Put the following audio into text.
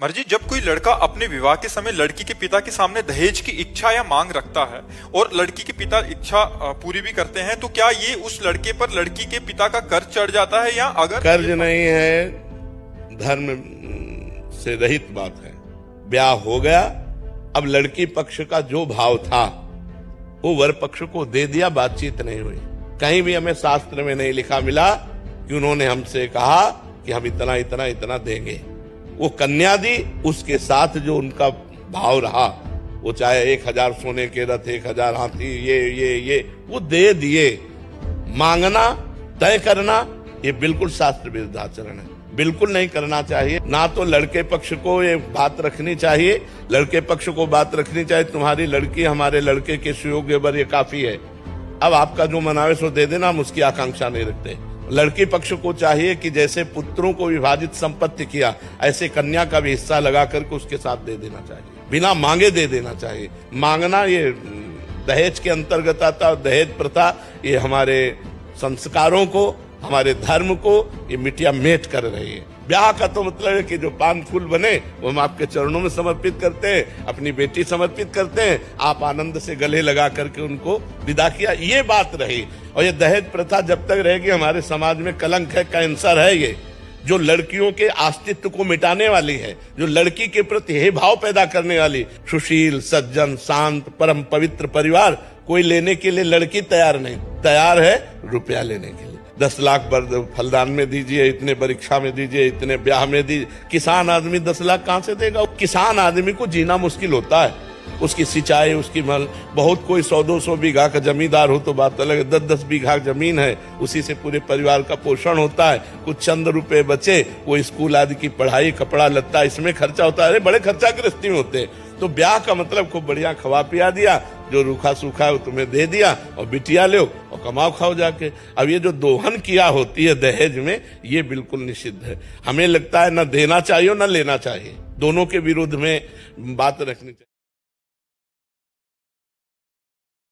मर्जी, जब कोई लड़का अपने विवाह के समय लड़की के पिता के सामने दहेज की इच्छा या मांग रखता है और लड़की के पिता इच्छा पूरी भी करते हैं, तो क्या ये उस लड़के पर लड़की के पिता का कर्ज चढ़ जाता है? या अगर कर्ज नहीं है, धर्म से रहित बात है। ब्याह हो गया, अब लड़की पक्ष का जो भाव था वो वर पक्ष को दे दिया, बातचीत नहीं हुई। कहीं भी हमें शास्त्र में नहीं लिखा मिला कि उन्होंने हमसे कहा कि हम इतना इतना इतना देंगे। वो कन्या दी, उसके साथ जो उनका भाव रहा, वो चाहे 1000 सोने के रथ, 1000 हाथी, ये वो दे दिए। मांगना, तय करना, ये बिल्कुल शास्त्र विरुद्ध आचरण है, बिल्कुल नहीं करना चाहिए। ना तो लड़के पक्ष को ये बात रखनी चाहिए, लड़के पक्ष को बात रखनी चाहिए तुम्हारी लड़की हमारे लड़के के सुयोग्य वर, ये काफी है, अब आपका जो मनावे सो दे देना, हम उसकी आकांक्षा नहीं रखते। लड़की पक्ष को चाहिए कि जैसे पुत्रों को विभाजित संपत्ति किया, ऐसे कन्या का भी हिस्सा लगा करके उसके साथ दे देना चाहिए, बिना मांगे दे देना चाहिए। मांगना ये दहेज के अंतर्गत आता। दहेज प्रथा ये हमारे संस्कारों को, हमारे धर्म को ये मिटिया मेट कर रही है। ब्याह का तो मतलब है कि जो पान फूल बने वो हम आपके चरणों में समर्पित करते हैं, अपनी बेटी समर्पित करते हैं, आप आनंद से गले लगा करके उनको विदा किया, ये बात रही। और ये दहेज प्रथा जब तक रहेगी हमारे समाज में कलंक है, कैंसर है ये, जो लड़कियों के अस्तित्व को मिटाने वाली है, जो लड़की के प्रति हे भाव पैदा करने वाली। सुशील, सज्जन, शांत, परम पवित्र परिवार कोई लेने के लिए लड़की तैयार नहीं, तैयार है रुपया लेने के लिए। 10 लाख फलदान में दीजिए, इतने परीक्षा में दीजिए, इतने ब्याह में दीजिए। किसान आदमी 10 लाख कहां से देगा? किसान आदमी को जीना मुश्किल होता है, उसकी सिंचाई, उसकी मल, बहुत कोई 100-200 बीघा का जमींदार हो तो बात अलग है, 10-10 बीघा जमीन है, उसी से पूरे परिवार का पोषण होता है। कुछ चंद रुपए बचे, वो स्कूल आदि की पढ़ाई, कपड़ा लत्ता, इसमें खर्चा होता है। अरे बड़े खर्चा गृहस्थी में होते हैं। तो ब्याह का मतलब खूब बढ़िया खवा पिया दिया, जो रूखा सूखा है वो तुम्हें दे दिया, और बिटिया लो और कमाओ खाओ जाके। अब ये जो दोहन किया होती है दहेज में, ये बिल्कुल निषिद्ध है। हमें लगता है न देना चाहिए न लेना चाहिए, दोनों के विरुद्ध में बात रखनी चाहिए।